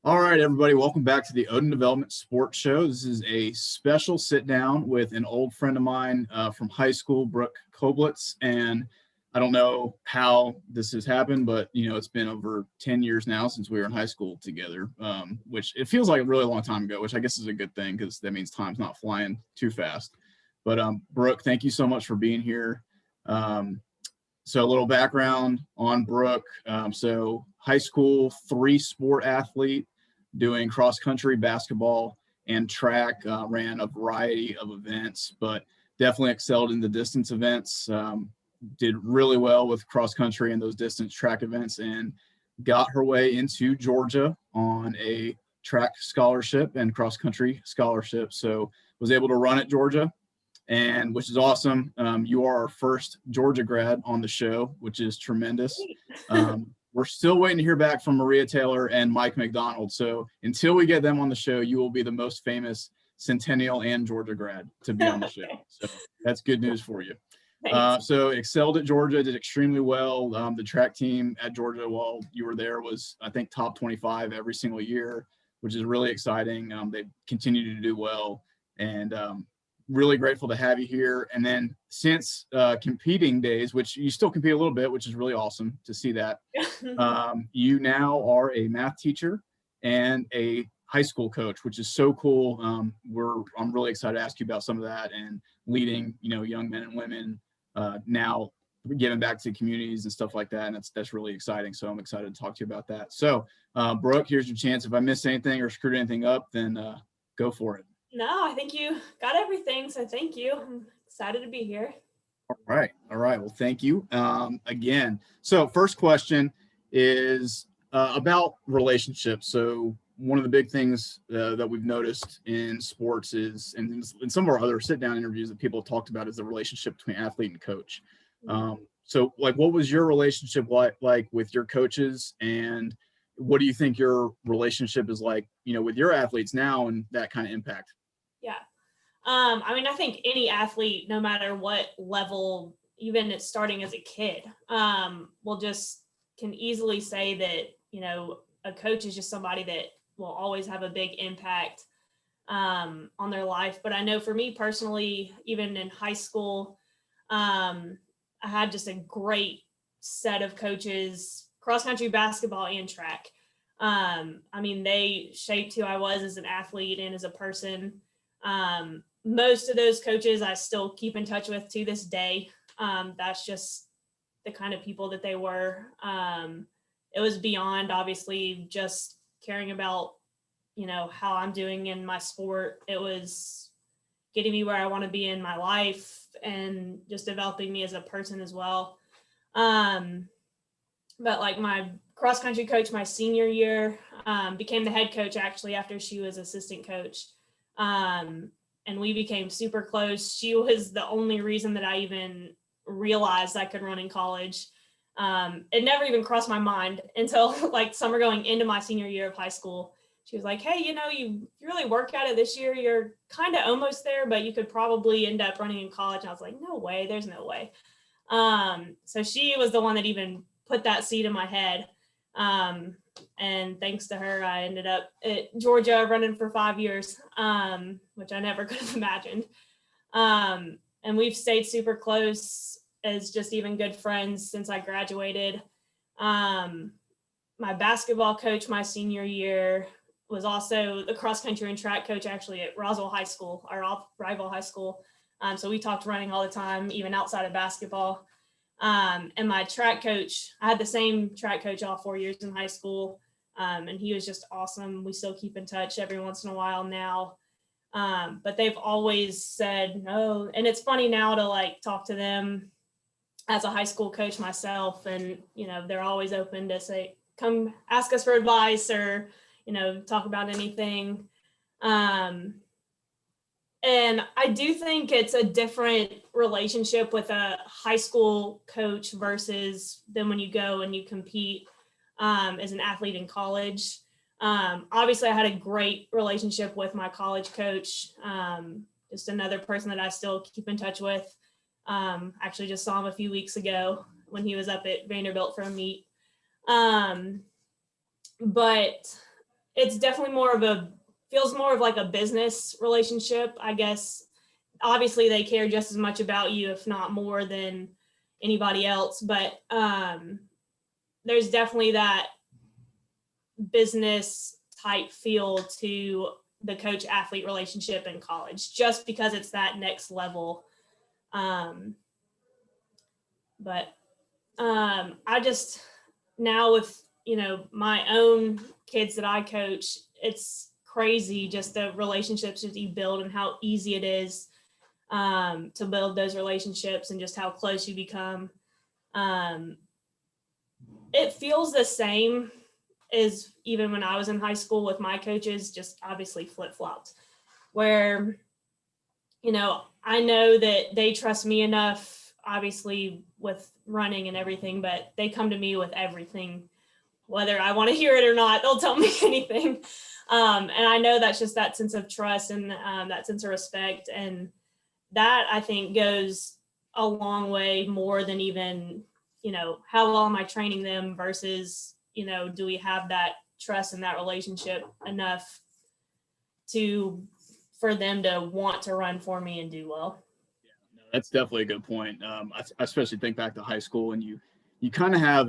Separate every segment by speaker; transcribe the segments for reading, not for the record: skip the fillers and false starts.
Speaker 1: All right, everybody, welcome back to the Odin Development Sports Show. This is a special sit down with an old friend of mine from high school, Brooke Koblitz. And I don't know how this has happened, but it's been over 10 years now since we were in high school together, which it feels like a really long time ago, which I guess is a good thing because that means time's not flying too fast. But Brooke, thank you so much for being here. So a little background on Brooke. So high school, 3-sport athlete doing cross country, basketball, and track, ran a variety of events, but definitely excelled in the distance events. Did really well with cross country and those distance track events and got her way into Georgia on a track scholarship and cross country scholarship. So was able to run at Georgia, and which is awesome. You are our first Georgia grad on the show, which is tremendous. We're still waiting to hear back from Maria Taylor and Mike McDonald. So until we get them on the show, you will be the most famous Centennial and Georgia grad to be on the show. So that's good news for you. So excelled at Georgia, did extremely well. The track team at Georgia while you were there was, I think, top 25 every single year, which is really exciting. They continue to do well, and really grateful to have you here. And then since competing days, which you still compete a little bit, which is really awesome to see that, you now are a math teacher and a high school coach, which is so cool. I'm really excited to ask you about some of that and leading, young men and women now giving back to communities and stuff like that. And that's really exciting. So I'm excited to talk to you about that. So Brooke, here's your chance. If I missed anything or screwed anything up, then go for it.
Speaker 2: No, I think you got everything. So thank you. I'm excited to be here.
Speaker 1: All right. Well, thank you again. So first question is about relationships. So one of the big things that we've noticed in sports is, and in some of our other sit-down interviews that people have talked about, is the relationship between athlete and coach. So like, what was your relationship like with your coaches, and what do you think your relationship is like, with your athletes now, and that kind of impact?
Speaker 2: Yeah. I think any athlete, no matter what level, even it's starting as a kid, can easily say that, a coach is just somebody that will always have a big impact on their life. But I know for me personally, even in high school, I had just a great set of coaches, cross country, basketball, and track. They shaped who I was as an athlete and as a person. Most of those coaches I still keep in touch with to this day. That's just the kind of people that they were. It was beyond obviously just caring about, how I'm doing in my sport. It was getting me where I want to be in my life and just developing me as a person as well. But like my cross country coach, my senior year, became the head coach actually after she was assistant coach. And we became super close. She was the only reason that I even realized I could run in college. It never even crossed my mind until like summer going into my senior year of high school. She was like, hey, you really work at it this year. You're kind of almost there, but you could probably end up running in college. And I was like, no way, there's no way. So she was the one that even put that seed in my head. And thanks to her, I ended up at Georgia running for 5 years, which I never could have imagined. And we've stayed super close as just even good friends since I graduated. My basketball coach my senior year was also the cross country and track coach actually at Roswell High School, our rival high school. So we talked running all the time, even outside of basketball. And my track coach, I had the same track coach all 4 years in high school. And he was just awesome. We still keep in touch every once in a while now. But they've always said no. And it's funny now to like talk to them as a high school coach myself. And, they're always open to say, come ask us for advice or, talk about anything. And I do think it's a different relationship with a high school coach versus then when you go and you compete as an athlete in college. Obviously, I had a great relationship with my college coach, just another person that I still keep in touch with. Actually just saw him a few weeks ago when he was up at Vanderbilt for a meet. But it's definitely feels more of like a business relationship, I guess. Obviously they care just as much about you, if not more than anybody else, but there's definitely that business type feel to the coach athlete relationship in college, just because it's that next level. Um, but I just, now with, my own kids that I coach, it's crazy just the relationships that you build and how easy it is to build those relationships and just how close you become. Um, it feels the same as even when I was in high school with my coaches, just obviously flip-flopped, where, I know that they trust me enough, obviously with running and everything, but they come to me with everything, whether I want to hear it or not, they'll tell me anything. And I know that's just that sense of trust and that sense of respect. And that, I think, goes a long way more than even, how well am I training them versus, do we have that trust in that relationship enough for them to want to run for me and do well.
Speaker 1: Yeah, no, that's definitely a good point. I especially think back to high school, and you kind of have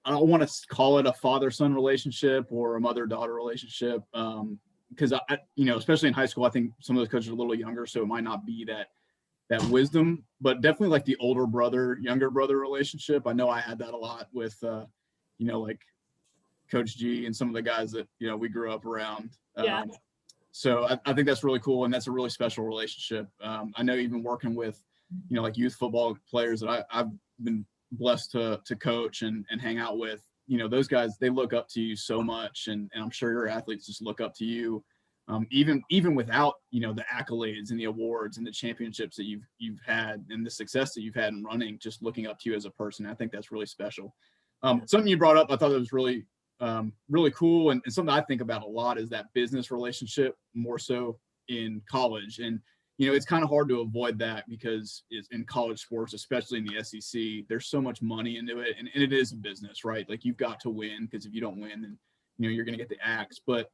Speaker 1: I don't want to call it a father-son relationship or a mother-daughter relationship, because especially in high school, I think some of those coaches are a little younger, so it might not be that wisdom, but definitely like the older brother, younger brother relationship. I know I had that a lot with, like Coach G and some of the guys that we grew up around.
Speaker 2: Yeah.
Speaker 1: So I think that's really cool, and that's a really special relationship. I know even working with, like youth football players that I've been blessed to coach and hang out with, those guys, they look up to you so much, and I'm sure your athletes just look up to you, even without the accolades and the awards and the championships that you've had and the success that you've had in running, just looking up to you as a person. I think that's really special. Something you brought up, I thought that was really cool, and something I think about a lot is that business relationship, more so in college. And it's kind of hard to avoid that because it's in college sports, especially in the SEC, there's so much money into it, and it is a business, right? Like, you've got to win, because if you don't win, then you're going to get the axe. But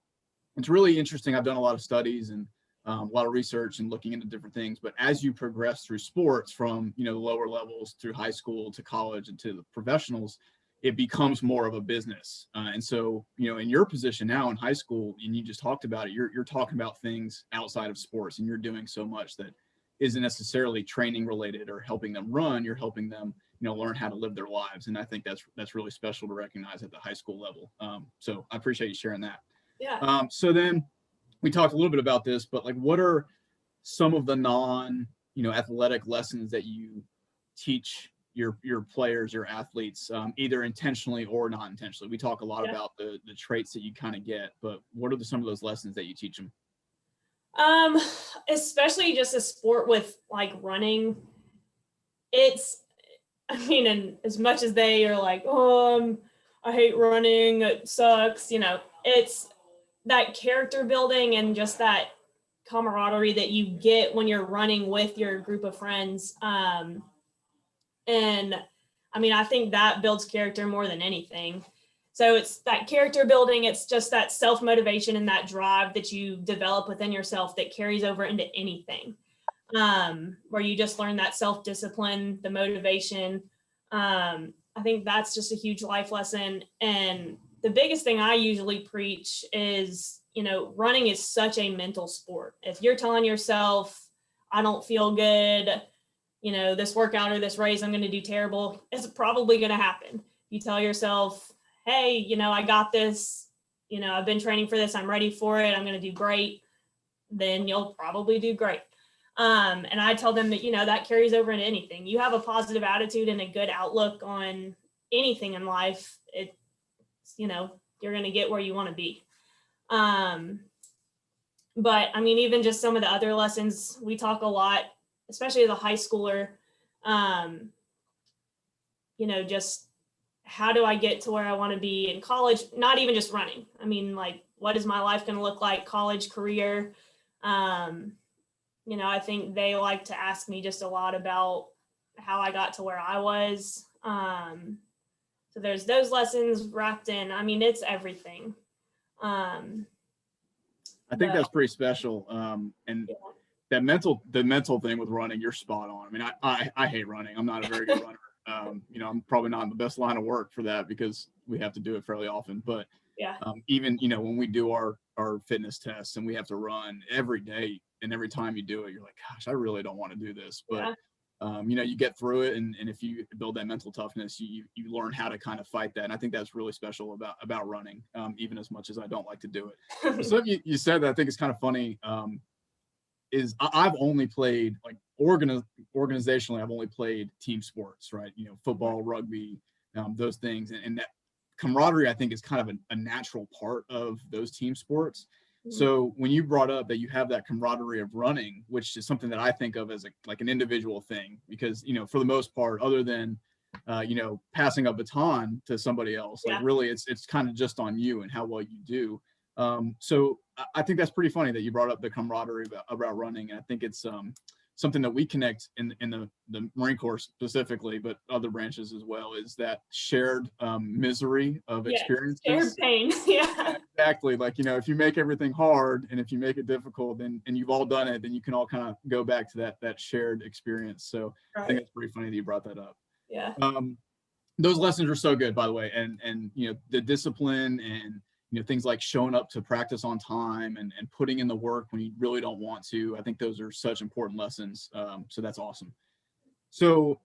Speaker 1: it's really interesting. I've done a lot of studies and a lot of research and looking into different things. But as you progress through sports, from the lower levels through high school to college and to the professionals, it becomes more of a business. And so, in your position now in high school, and you just talked about it, you're talking about things outside of sports, and you're doing so much that isn't necessarily training related or helping them run. You're helping them, learn how to live their lives. And I think that's really special to recognize at the high school level. So I appreciate you sharing that.
Speaker 2: Yeah.
Speaker 1: So then we talked a little bit about this, but like, what are some of the athletic lessons that you teach your players, your athletes, either intentionally or not intentionally? We talk a lot about the traits that you kind of get, but what are some of those lessons that you teach them?
Speaker 2: Especially just a sport with like running. And as much as they are like, I hate running, it sucks, it's that character building and just that camaraderie that you get when you're running with your group of friends. And I think that builds character more than anything. So it's that character building. It's just that self-motivation and that drive that you develop within yourself that carries over into anything, where you just learn that self-discipline, the motivation. I think that's just a huge life lesson. And the biggest thing I usually preach is, running is such a mental sport. If you're telling yourself, I don't feel good, this workout or this race, I'm going to do terrible, it's probably going to happen. You tell yourself, hey, I got this, I've been training for this, I'm ready for it, I'm going to do great, then you'll probably do great. And I tell them that, that carries over into anything. You have a positive attitude and a good outlook on anything in life, it's, you're going to get where you want to be. But even just some of the other lessons, we talk a lot, especially as a high schooler, just how do I get to where I want to be in college? Not even just running. What is my life going to look like, college, career? I think they like to ask me just a lot about how I got to where I was. So there's those lessons wrapped in. I mean, it's everything.
Speaker 1: I think
Speaker 2: But
Speaker 1: that's pretty special. And
Speaker 2: yeah.
Speaker 1: the mental thing with running, you're spot on. I mean, I hate running. I'm not a very good runner. I'm probably not in the best line of work for that because we have to do it fairly often. But
Speaker 2: Yeah.
Speaker 1: even, when we do our fitness tests and we have to run every day, and every time you do it, you're like, gosh, I really don't want to do this. But
Speaker 2: Yeah.
Speaker 1: you get through it, and if you build that mental toughness, you learn how to kind of fight that. And I think that's really special about running, even as much as I don't like to do it. So you said that I think it's kind of funny. Is I've only played like organizationally, I've only played team sports, right? Football, rugby, those things, and that camaraderie I think is kind of a natural part of those team sports. So when you brought up that you have that camaraderie of running, which is something that I think of as like an individual thing, because for the most part, other than passing a baton to somebody else, like really it's kind of just on you and how well you do. So I think that's pretty funny that you brought up the camaraderie about running, and I think it's something that we connect in the Marine Corps specifically, but other branches as well, is that shared misery of experiences.
Speaker 2: Shared pain. Yeah.
Speaker 1: Exactly. Like, if you make everything hard and if you make it difficult, then and you've all done it, then you can all kind of go back to that shared experience. So I think it's pretty funny that you brought that up.
Speaker 2: Yeah.
Speaker 1: Those lessons are so good, by the way, and the discipline and things like showing up to practice on time and putting in the work when you really don't want to. I think those are such important lessons. So that's awesome. So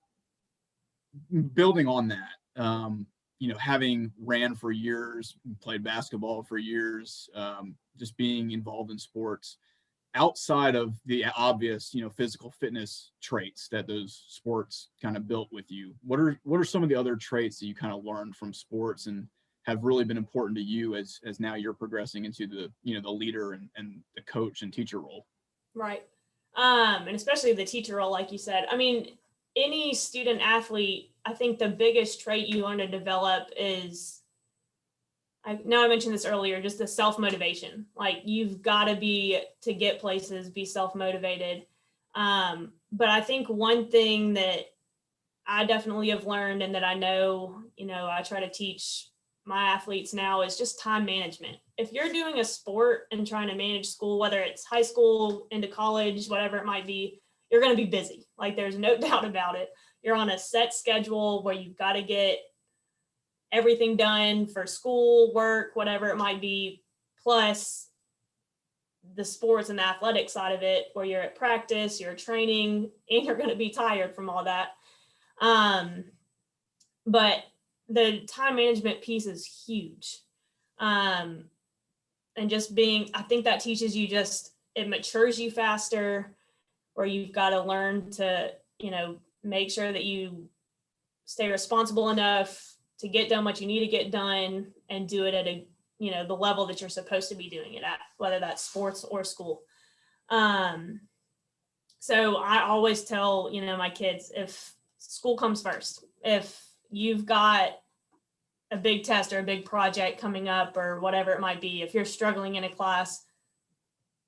Speaker 1: building on that, having ran for years, played basketball for years, just being involved in sports outside of the obvious, physical fitness traits that those sports kind of built with you. What are some of the other traits that you kind of learned from sports and have really been important to you as now you're progressing into the the leader and the coach and teacher role?
Speaker 2: Right. And especially the teacher role, like you said. I mean, any student athlete, I think the biggest trait you want to develop is, I mentioned this earlier, just the self-motivation. Like you've got to to get places, be self-motivated. But I think one thing that I definitely have learned and that I know, I try to teach my athletes now is just time management. If you're doing a sport and trying to manage school, whether it's high school into college, whatever it might be, you're going to be busy. Like there's no doubt about it. You're on a set schedule where you've got to get everything done for school, work, whatever it might be, plus the sports and the athletic side of it, where you're at practice, you're training, and you're going to be tired from all that. But the time management piece is huge. And just I think that teaches you it matures you faster, where you've got to learn to, make sure that you stay responsible enough to get done what you need to get done and do it at the level that you're supposed to be doing it at, whether that's sports or school. So I always tell, my kids, if school comes first, if you've got a big test or a big project coming up or whatever it might be, if you're struggling in a class,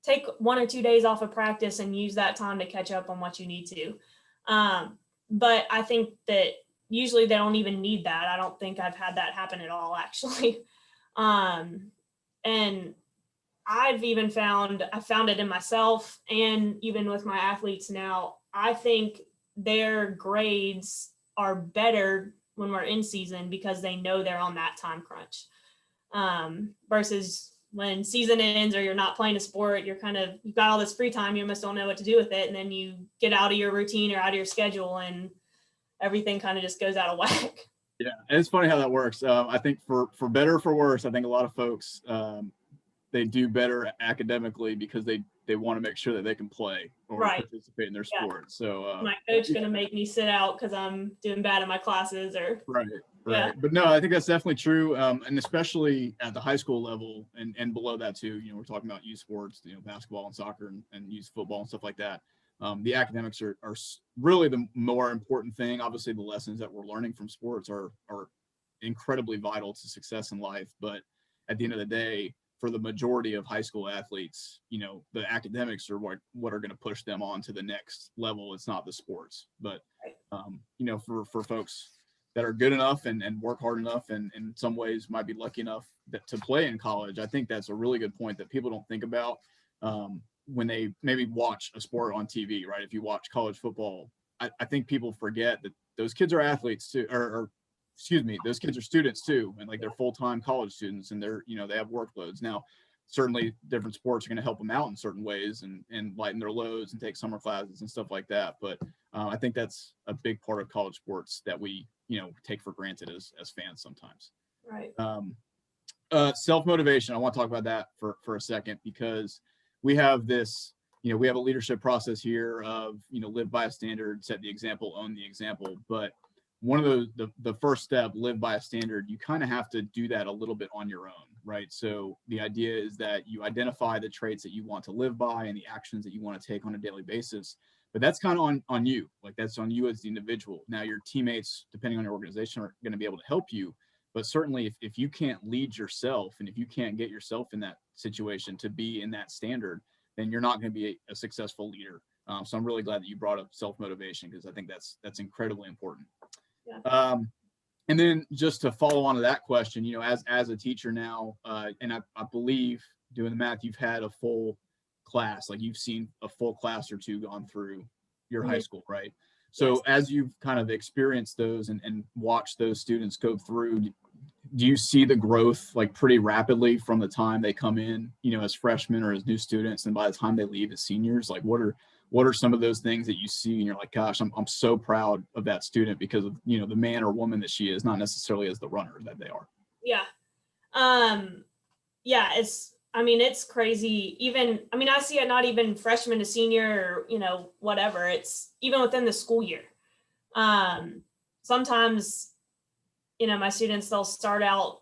Speaker 2: take 1 or 2 days off of practice and use that time to catch up on what you need to. But I think that usually they don't even need that. I don't think I've had that happen at all, actually. And I found it in myself and even with my athletes now. I think their grades are better when we're in season because they know they're on that time crunch, versus when season ends or you're not playing a sport, you've got all this free time, you almost don't know what to do with it. And then you get out of your routine or out of your schedule and everything kind of just goes out of whack.
Speaker 1: Yeah. And it's funny how that works. I think for better or for worse, I think a lot of folks, they do better academically because they want to make sure that they can play or participate in their sport. So
Speaker 2: my coach going to make me sit out because I'm doing bad in my classes or
Speaker 1: right. Yeah. But no, I think that's definitely true. And especially at the high school level and below that too, we're talking about youth sports, basketball and soccer and youth football and stuff like that. The academics are really the more important thing. Obviously the lessons that we're learning from sports are incredibly vital to success in life. But at the end of the day, for the majority of high school athletes, the academics are what are going to push them on to the next level. It's not the sports, but for folks that are good enough and work hard enough, and in some ways might be lucky enough to play in college. I think that's a really good point that people don't think about when they maybe watch a sport on TV, right? If you watch college football, I think people forget that those kids are athletes too, or excuse me, those kids are students too, and like they're full-time college students, and they're, they have workloads. Now, certainly different sports are going to help them out in certain ways and lighten their loads and take summer classes and stuff like that. But I think that's a big part of college sports that we, take for granted as fans sometimes.
Speaker 2: Right.
Speaker 1: Self-motivation. I want to talk about that for a second, because we have this, we have a leadership process here of, live by a standard, set the example, own the example. But one of the first step, live by a standard, you kind of have to do that a little bit on your own, right? So the idea is that you identify the traits that you want to live by and the actions that you want to take on a daily basis. But that's kind of on you. Like, that's on you as the individual. Now, your teammates, depending on your organization, are going to be able to help you. But certainly if you can't lead yourself, and if you can't get yourself in that situation to be in that standard, then you're not going to be a successful leader. So I'm really glad that you brought up self-motivation, because I think that's incredibly important. Yeah. And then just to follow on to that question, as a teacher now, and I believe, doing the math, you've had a full class, like you've seen a full class or two gone through your high school, right? So yes. As you've kind of experienced those and watched those students go through, do you see the growth like pretty rapidly from the time they come in, as freshmen or as new students, and by the time they leave as seniors? Like, what are some of those things that you see and you're like, gosh, I'm so proud of that student because of, the man or woman that she is, not necessarily as the runner that they are.
Speaker 2: Yeah. Yeah, it's crazy. I see it not even freshman to senior or, whatever. It's even within the school year. Sometimes, my students, they'll start out,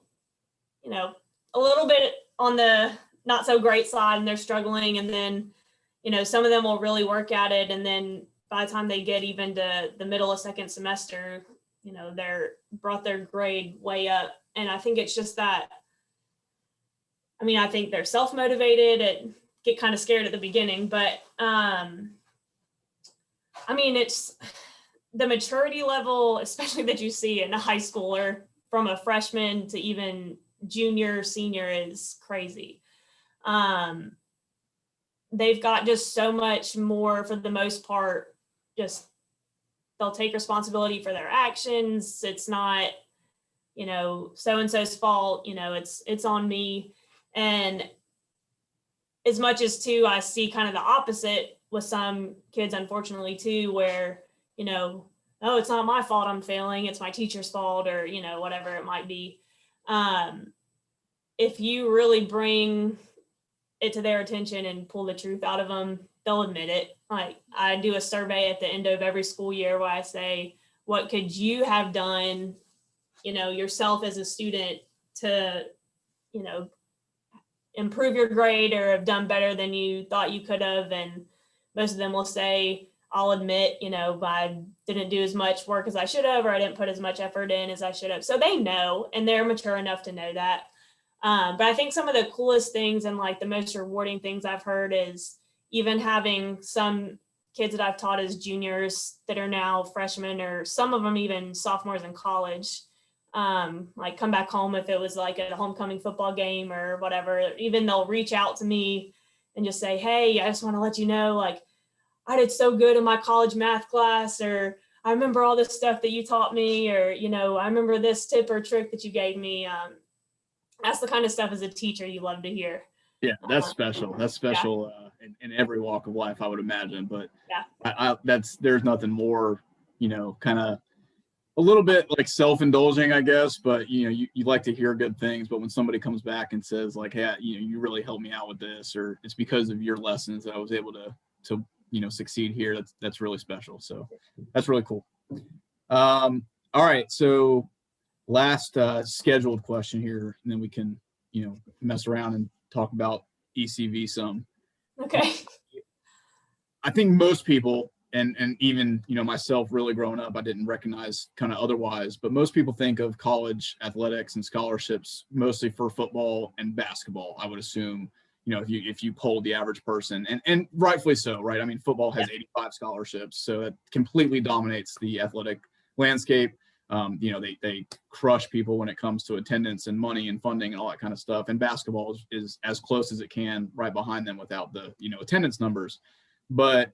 Speaker 2: a little bit on the not so great side, and they're struggling. And then, some of them will really work at it. And then by the time they get even to the middle of second semester, they're brought their grade way up. And I think it's just that, I think they're self-motivated and get kind of scared at the beginning, but it's the maturity level, especially that you see in a high schooler from a freshman to even junior, senior, is crazy. They've got just so much more, for the most part, just they'll take responsibility for their actions. It's not, so-and-so's fault, it's on me. And as much as too, I see kind of the opposite with some kids, unfortunately too, where, oh, it's not my fault I'm failing, it's my teacher's fault, or, whatever it might be. If you really bring it to their attention and pull the truth out of them, they'll admit it. Like, I do a survey at the end of every school year where I say, what could you have done, yourself as a student to, improve your grade or have done better than you thought you could have? And most of them will say, I'll admit, I didn't do as much work as I should have, or I didn't put as much effort in as I should have. So they know, and they're mature enough to know that. But I think some of the coolest things and like the most rewarding things I've heard is even having some kids that I've taught as juniors that are now freshmen, or some of them even sophomores in college, like come back home if it was like at a homecoming football game or whatever. Even they'll reach out to me and just say, hey, I just want to let you know, like, I did so good in my college math class, or I remember all this stuff that you taught me, or, I remember this tip or trick that you gave me. That's the kind of stuff as a teacher you love to hear.
Speaker 1: Yeah, that's special. That's special in every walk of life, I would imagine. But there's nothing more, kind of a little bit like self-indulging, I guess. But you like to hear good things. But when somebody comes back and says like, hey, you really helped me out with this, or it's because of your lessons that I was able to succeed here, that's really special. So that's really cool. All right, so last scheduled question here, and then we can mess around and talk about ECV some.
Speaker 2: Okay.
Speaker 1: I think most people, and even myself, really growing up, I didn't recognize kind of otherwise, but most people think of college athletics and scholarships mostly for football and basketball, I would assume. If you polled the average person, and rightfully so, right? I mean, football has 85 scholarships, so it completely dominates the athletic landscape. They crush people when it comes to attendance and money and funding and all that kind of stuff. And basketball is as close as it can right behind them without the, attendance numbers. But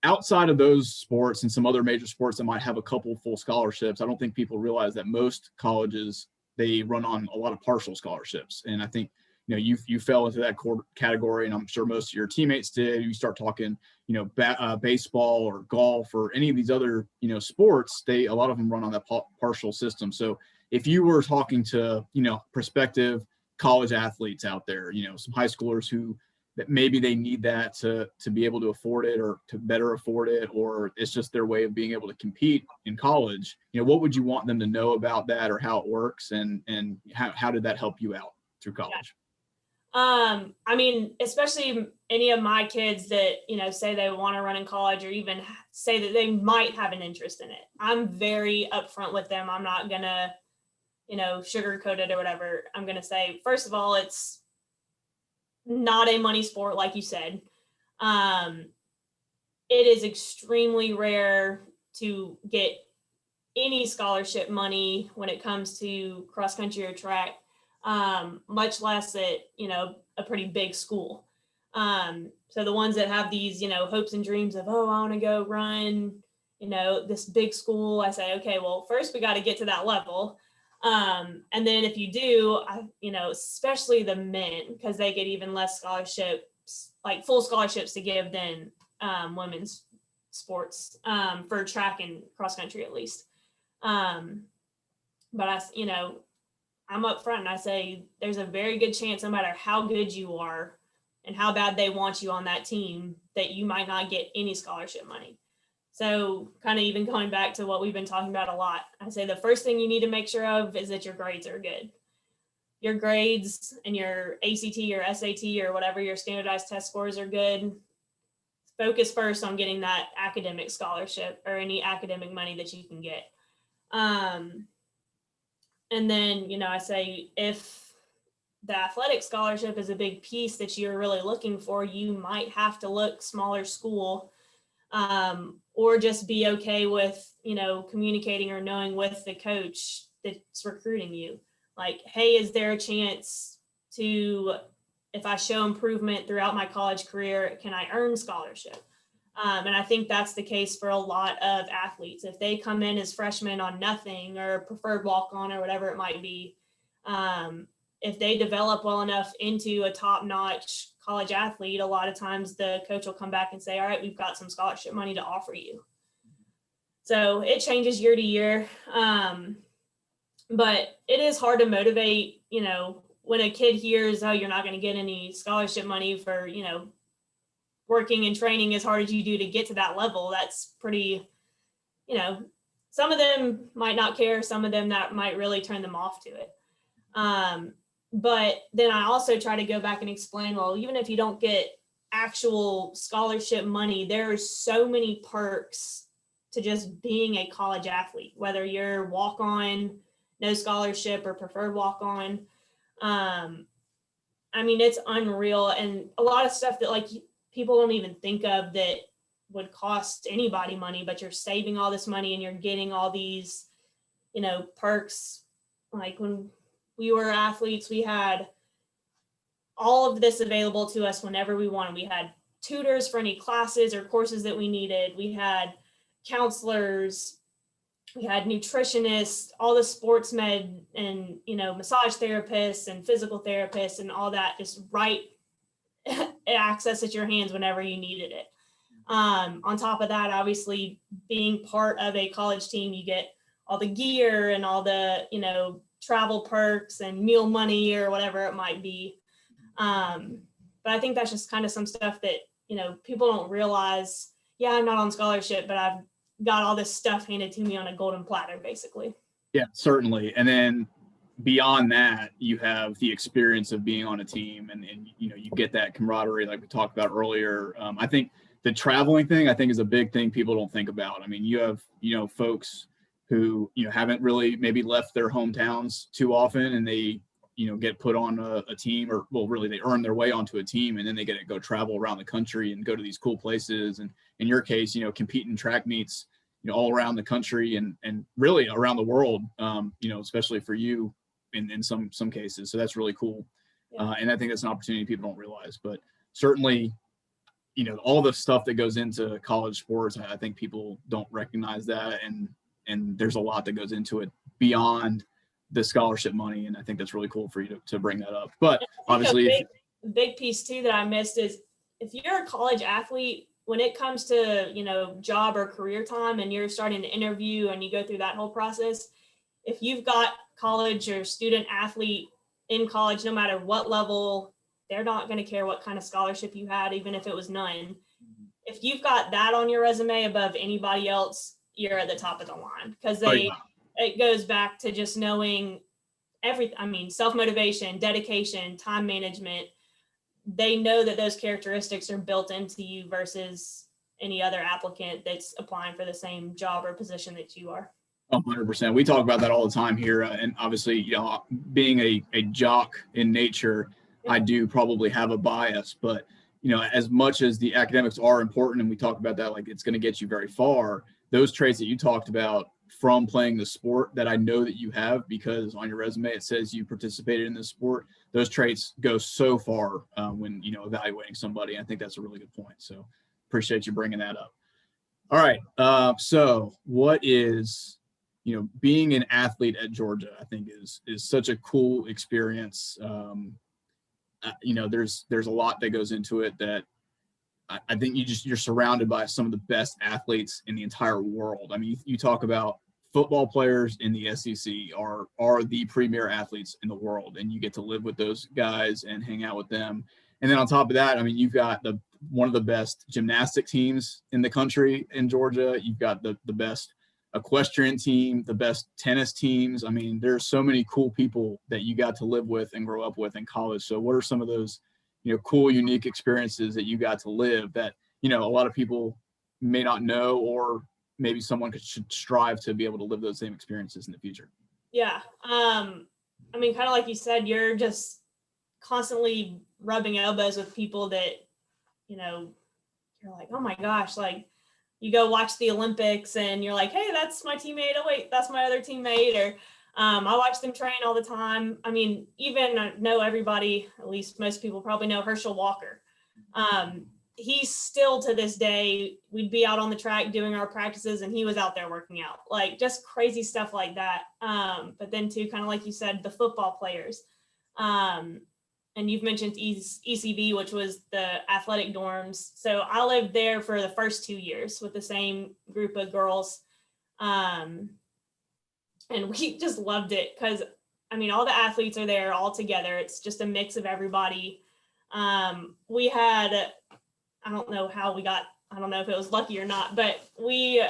Speaker 1: outside of those sports and some other major sports that might have a couple full scholarships, I don't think people realize that most colleges, they run on a lot of partial scholarships. And I think, you fell into that category, and I'm sure most of your teammates did. You start talking, baseball or golf or any of these other, sports, a lot of them run on that partial system. So if you were talking to, prospective college athletes out there, some high schoolers that maybe they need that to be able to afford it or to better afford it, or it's just their way of being able to compete in college, what would you want them to know about that, or how it works, and how did that help you out through college?
Speaker 2: I mean, especially any of my kids that, say they want to run in college, or even say that they might have an interest in it, I'm very upfront with them. I'm not gonna, sugarcoat it or whatever. I'm gonna say, first of all, it's not a money sport, like you said. It is extremely rare to get any scholarship money when it comes to cross country or track, much less at, a pretty big school. So the ones that have these, hopes and dreams of, oh, I want to go run, this big school, I say, okay, well, first we got to get to that level. And then if you do, especially the men, because they get even less scholarships, like full scholarships to give than women's sports, for track and cross country at least. But I'm up front and I say there's a very good chance, no matter how good you are and how bad they want you on that team, that you might not get any scholarship money. So kind of even going back to what we've been talking about a lot, I say the first thing you need to make sure of is that your grades are good. Your grades and your ACT or SAT or whatever your standardized test scores are good. Focus first on getting that academic scholarship or any academic money that you can get. And then, I say if the athletic scholarship is a big piece that you're really looking for, you might have to look smaller school, or just be okay with, communicating or knowing with the coach that's recruiting you. Like, hey, is there a chance to, if I show improvement throughout my college career, can I earn scholarship? And I think that's the case for a lot of athletes. If they come in as freshmen on nothing or preferred walk-on or whatever it might be, if they develop well enough into a top-notch college athlete, a lot of times the coach will come back and say, all right, we've got some scholarship money to offer you. So it changes year to year. But it is hard to motivate, when a kid hears, oh, you're not going to get any scholarship money for, working and training as hard as you do to get to that level. That's pretty, some of them might not care. Some of them that might really turn them off to it. But then I also try to go back and explain, well, even if you don't get actual scholarship money, there are so many perks to just being a college athlete, whether you're walk-on, no scholarship, or preferred walk-on. It's unreal. And a lot of stuff that people don't even think of that would cost anybody money, but you're saving all this money and you're getting all these, perks. Like when we were athletes, we had all of this available to us whenever we wanted. We had tutors for any classes or courses that we needed. We had counselors, we had nutritionists, all the sports med and, massage therapists and physical therapists and all that, just right access at your hands whenever you needed it. On top of that, obviously being part of a college team, you get all the gear and all the, travel perks and meal money or whatever it might be. But I think that's just kind of some stuff that, people don't realize. Yeah, I'm not on scholarship, but I've got all this stuff handed to me on a golden platter, basically.
Speaker 1: Yeah, certainly. And then beyond that, you have the experience of being on a team, and you get that camaraderie like we talked about earlier. I think the traveling thing, is a big thing people don't think about. I mean, you have, folks who, haven't really maybe left their hometowns too often, and they, get put on a team, or really they earn their way onto a team, and then they get to go travel around the country and go to these cool places. And in your case, compete in track meets, all around the country and really around the world, especially for you in some cases. So that's really cool.
Speaker 2: Yeah.
Speaker 1: And I think that's an opportunity people don't realize, but certainly, all the stuff that goes into college sports, I think people don't recognize that. And there's a lot that goes into it beyond the scholarship money. And I think that's really cool for you to bring that up. But obviously,
Speaker 2: a big piece too that I missed is if you're a college athlete, when it comes to, job or career time and you're starting to interview and you go through that whole process, if you've got college or student athlete in college, no matter what level, they're not going to care what kind of scholarship you had, even if it was none. If you've got that on your resume above anybody else, you're at the top of the line, because it goes back to just knowing self-motivation, dedication, time management. They know that those characteristics are built into you versus any other applicant that's applying for the same job or position that you are.
Speaker 1: 100%. We talk about that all the time here. And obviously, being a jock in nature, I do probably have a bias, but, as much as the academics are important, and we talk about that, like it's going to get you very far, those traits that you talked about from playing the sport that I know that you have, because on your resume, it says you participated in this sport, those traits go so far when, evaluating somebody. I think that's a really good point. So appreciate you bringing that up. All right. So what is, being an athlete at Georgia, I think is such a cool experience. There's a lot that goes into it that I think you're surrounded by some of the best athletes in the entire world. I mean, you talk about football players in the SEC are the premier athletes in the world, and you get to live with those guys and hang out with them. And then on top of that, I mean, you've got one of the best gymnastic teams in the country in Georgia. You've got the best equestrian team, the best tennis teams. I mean, there's so many cool people that you got to live with and grow up with in college. So what are some of those, cool, unique experiences that you got to live that, a lot of people may not know, or maybe someone should strive to be able to live those same experiences in the future?
Speaker 2: Yeah. Kind of like you said, you're just constantly rubbing elbows with people that, you're like, oh my gosh, like you go watch the Olympics and you're like, hey, that's my teammate. Oh wait, that's my other teammate. Or I watch them train all the time. I mean, even I know everybody, at least most people probably know Herschel Walker. He's still to this day, we'd be out on the track doing our practices and he was out there working out, like just crazy stuff like that. But then too, kind of like you said, the football players. And you've mentioned ECV, which was the athletic dorms. So I lived there for the first 2 years with the same group of girls. And we just loved it because, all the athletes are there all together. It's just a mix of everybody. We had, I don't know if it was lucky or not, but we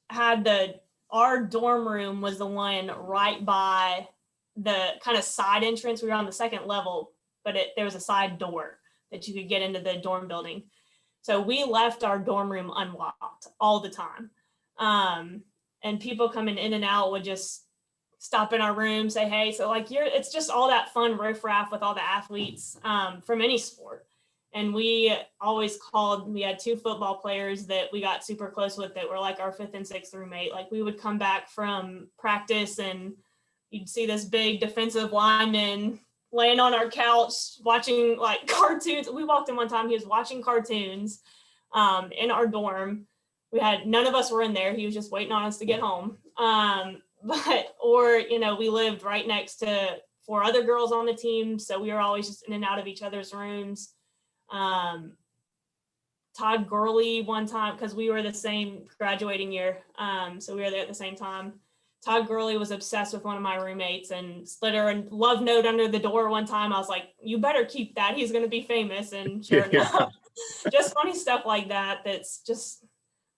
Speaker 2: had our dorm room was the one right by the kind of side entrance. We were on the second level, but there was a side door that you could get into the dorm building. So we left our dorm room unlocked all the time. And people coming in and out would just stop in our room, say, hey, so like it's just all that fun riffraff with all the athletes from any sport. And we always we had 2 football players that we got super close with that were like our 5th and 6th roommate. Like we would come back from practice and you'd see this big defensive lineman laying on our couch watching like cartoons. We walked in one time, he was watching cartoons in our dorm. None of us were in there. He was just waiting on us to get home. We lived right next to 4 other girls on the team. So we were always just in and out of each other's rooms. Todd Gurley one time, because we were the same graduating year. So we were there at the same time. Todd Gurley was obsessed with one of my roommates and slid her a love note under the door one time. I was like, you better keep that. He's going to be famous. And sure enough, just funny stuff like that. That's just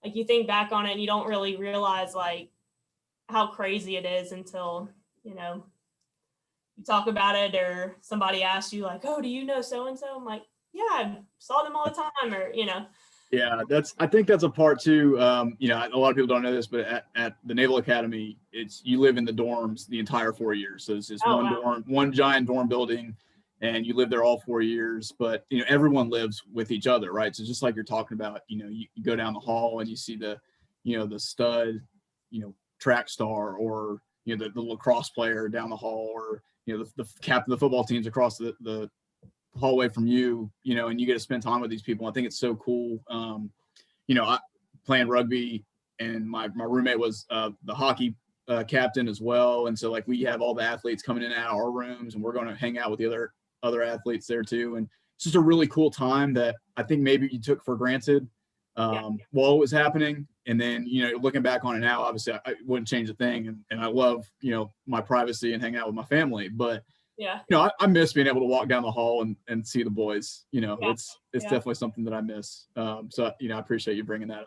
Speaker 2: like, you think back on it and you don't really realize like how crazy it is until, you talk about it or somebody asks you like, oh, do you know so-and-so? I'm like, yeah, I saw them all the time, or.
Speaker 1: Yeah, I think that's a part too. A lot of people don't know this, but at the Naval Academy, you live in the dorms the entire 4 years. So it's just one giant dorm building, and you live there all 4 years. But everyone lives with each other, right? So just like you're talking about, you go down the hall and you see the the stud, track star, or, the lacrosse player down the hall, or, the captain of the football teams across the hallway from you, and you get to spend time with these people. I think it's so cool. I playing rugby, and my roommate was the hockey captain as well. And so like we have all the athletes coming in and out of our rooms, and we're going to hang out with the other athletes there too. And it's just a really cool time that I think maybe you took for granted while it was happening. And then, looking back on it now, obviously I wouldn't change a thing. And I love, my privacy and hanging out with my family, but I miss being able to walk down the hall and see the boys. It's definitely something that I miss. So I appreciate you bringing that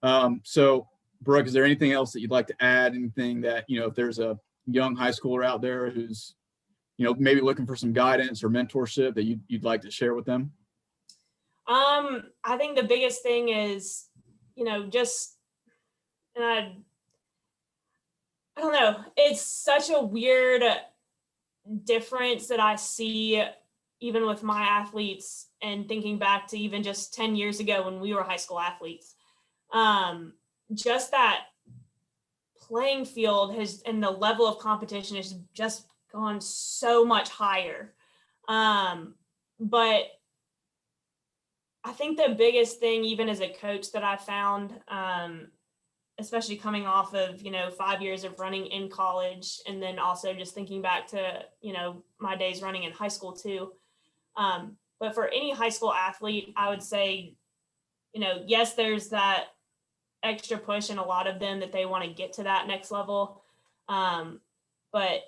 Speaker 1: up. So Brooke, is there anything else that you'd like to add? Anything that, if there's a young high schooler out there who's, maybe looking for some guidance or mentorship that you'd like to share with them?
Speaker 2: I think the biggest thing is, just, and I don't know, it's such a weird difference that I see even with my athletes, and thinking back to even just 10 years ago when we were high school athletes. Just that playing field and the level of competition has just gone so much higher. But I think the biggest thing, even as a coach, that I found, especially coming off of, 5 years of running in college, and then also just thinking back to, my days running in high school too. But for any high school athlete, I would say, yes, there's that extra push in a lot of them that they want to get to that next level. But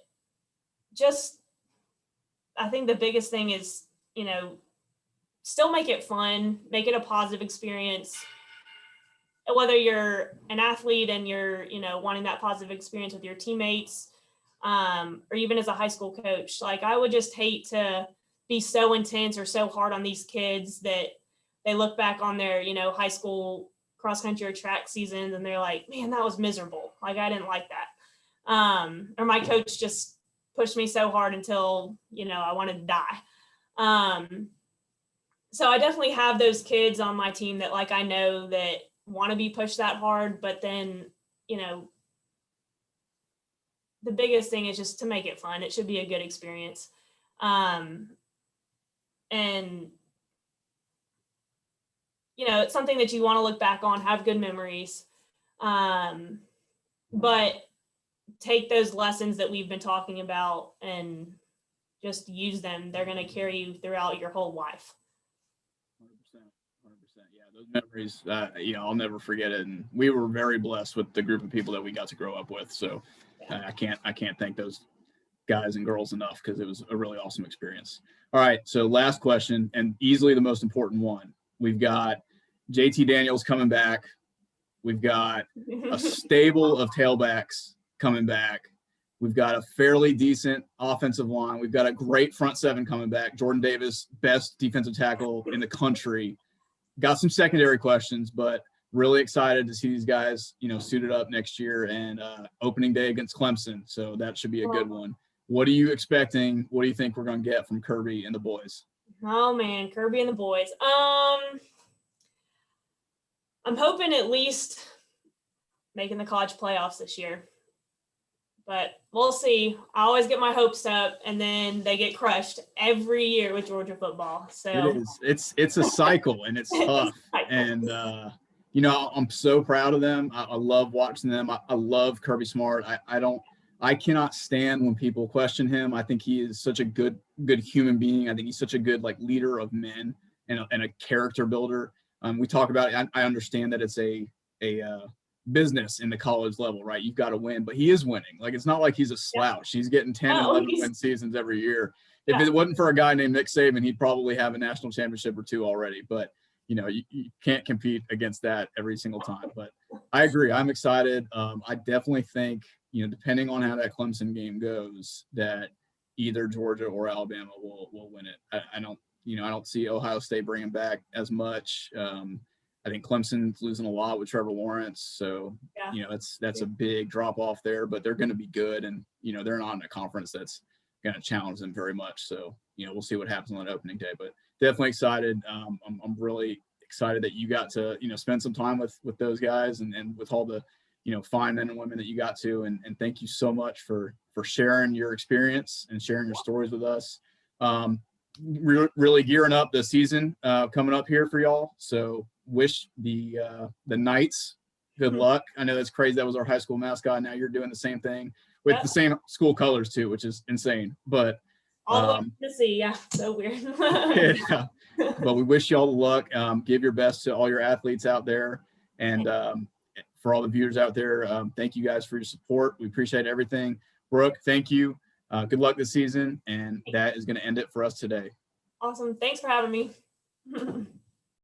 Speaker 2: just, I think the biggest thing is, still make it fun, make it a positive experience. Whether you're an athlete and you're, wanting that positive experience with your teammates, or even as a high school coach, like I would just hate to be so intense or so hard on these kids that they look back on their, high school cross country or track seasons and they're like, man, that was miserable. Like, I didn't like that. Or my coach just pushed me so hard until, I wanted to die. So I definitely have those kids on my team that, like, I know that want to be pushed that hard, but then, the biggest thing is just to make it fun. It should be a good experience. And, it's something that you want to look back on, have good memories. But take those lessons that we've been talking about and just use them. They're going to carry you throughout your whole life.
Speaker 1: 100%. Yeah, those memories, I'll never forget it. And we were very blessed with the group of people that we got to grow up with. So I can't thank those guys and girls enough, because it was a really awesome experience. All right, so last question, and easily the most important one. We've got JT Daniels coming back. We've got a stable of tailbacks coming back. We've got a fairly decent offensive line. We've got a great front seven coming back. Jordan Davis, best defensive tackle in the country. Got some secondary questions, but really excited to see these guys, suited up next year, and opening day against Clemson. So that should be a good one. What are you expecting? What do you think we're going to get from Kirby and the boys?
Speaker 2: Oh man, Kirby and the boys. I'm hoping at least making the college playoffs this year, but we'll see. I always get my hopes up, and then they get crushed every year with Georgia football. So
Speaker 1: it's a cycle, and it's tough. And I'm so proud of them. I love watching them. I love Kirby Smart. I cannot stand when people question him. I think he is such a good human being. I think he's such a good leader of men and a character builder. We talk about it. I understand that it's a business in the college level, right? You've got to win, but he is winning. It's not like he's a slouch. He's getting 10 and 11 win seasons every year. If it wasn't for a guy named Nick Saban, he'd probably have a national championship or two already. But you can't compete against that every single time. But I agree. I'm excited. I definitely think, depending on how that Clemson game goes, that either Georgia or Alabama will win it. I don't see Ohio State bringing back as much. I think Clemson's losing a lot with Trevor Lawrence. So, that's a big drop off there, but they're going to be good. And, they're not in a conference that's going to challenge them very much. So, we'll see what happens on that opening day, but definitely excited. I'm really excited that you got to, spend some time with those guys and with all the, fine men and women that you got to. And thank you so much for sharing your experience and sharing your stories with us. Really gearing up the season coming up here for y'all. So wish the Knights good luck. I know that's crazy. That was our high school mascot. Now you're doing the same thing with the same school colors too, which is insane. But
Speaker 2: all to see, yeah, so weird.
Speaker 1: Yeah. But we wish you all the luck. Give your best to all your athletes out there, and for all the viewers out there, thank you guys for your support. We appreciate everything. Brooke, thank you. Good luck this season, and that is going to end it for us today.
Speaker 2: Awesome. Thanks for having me.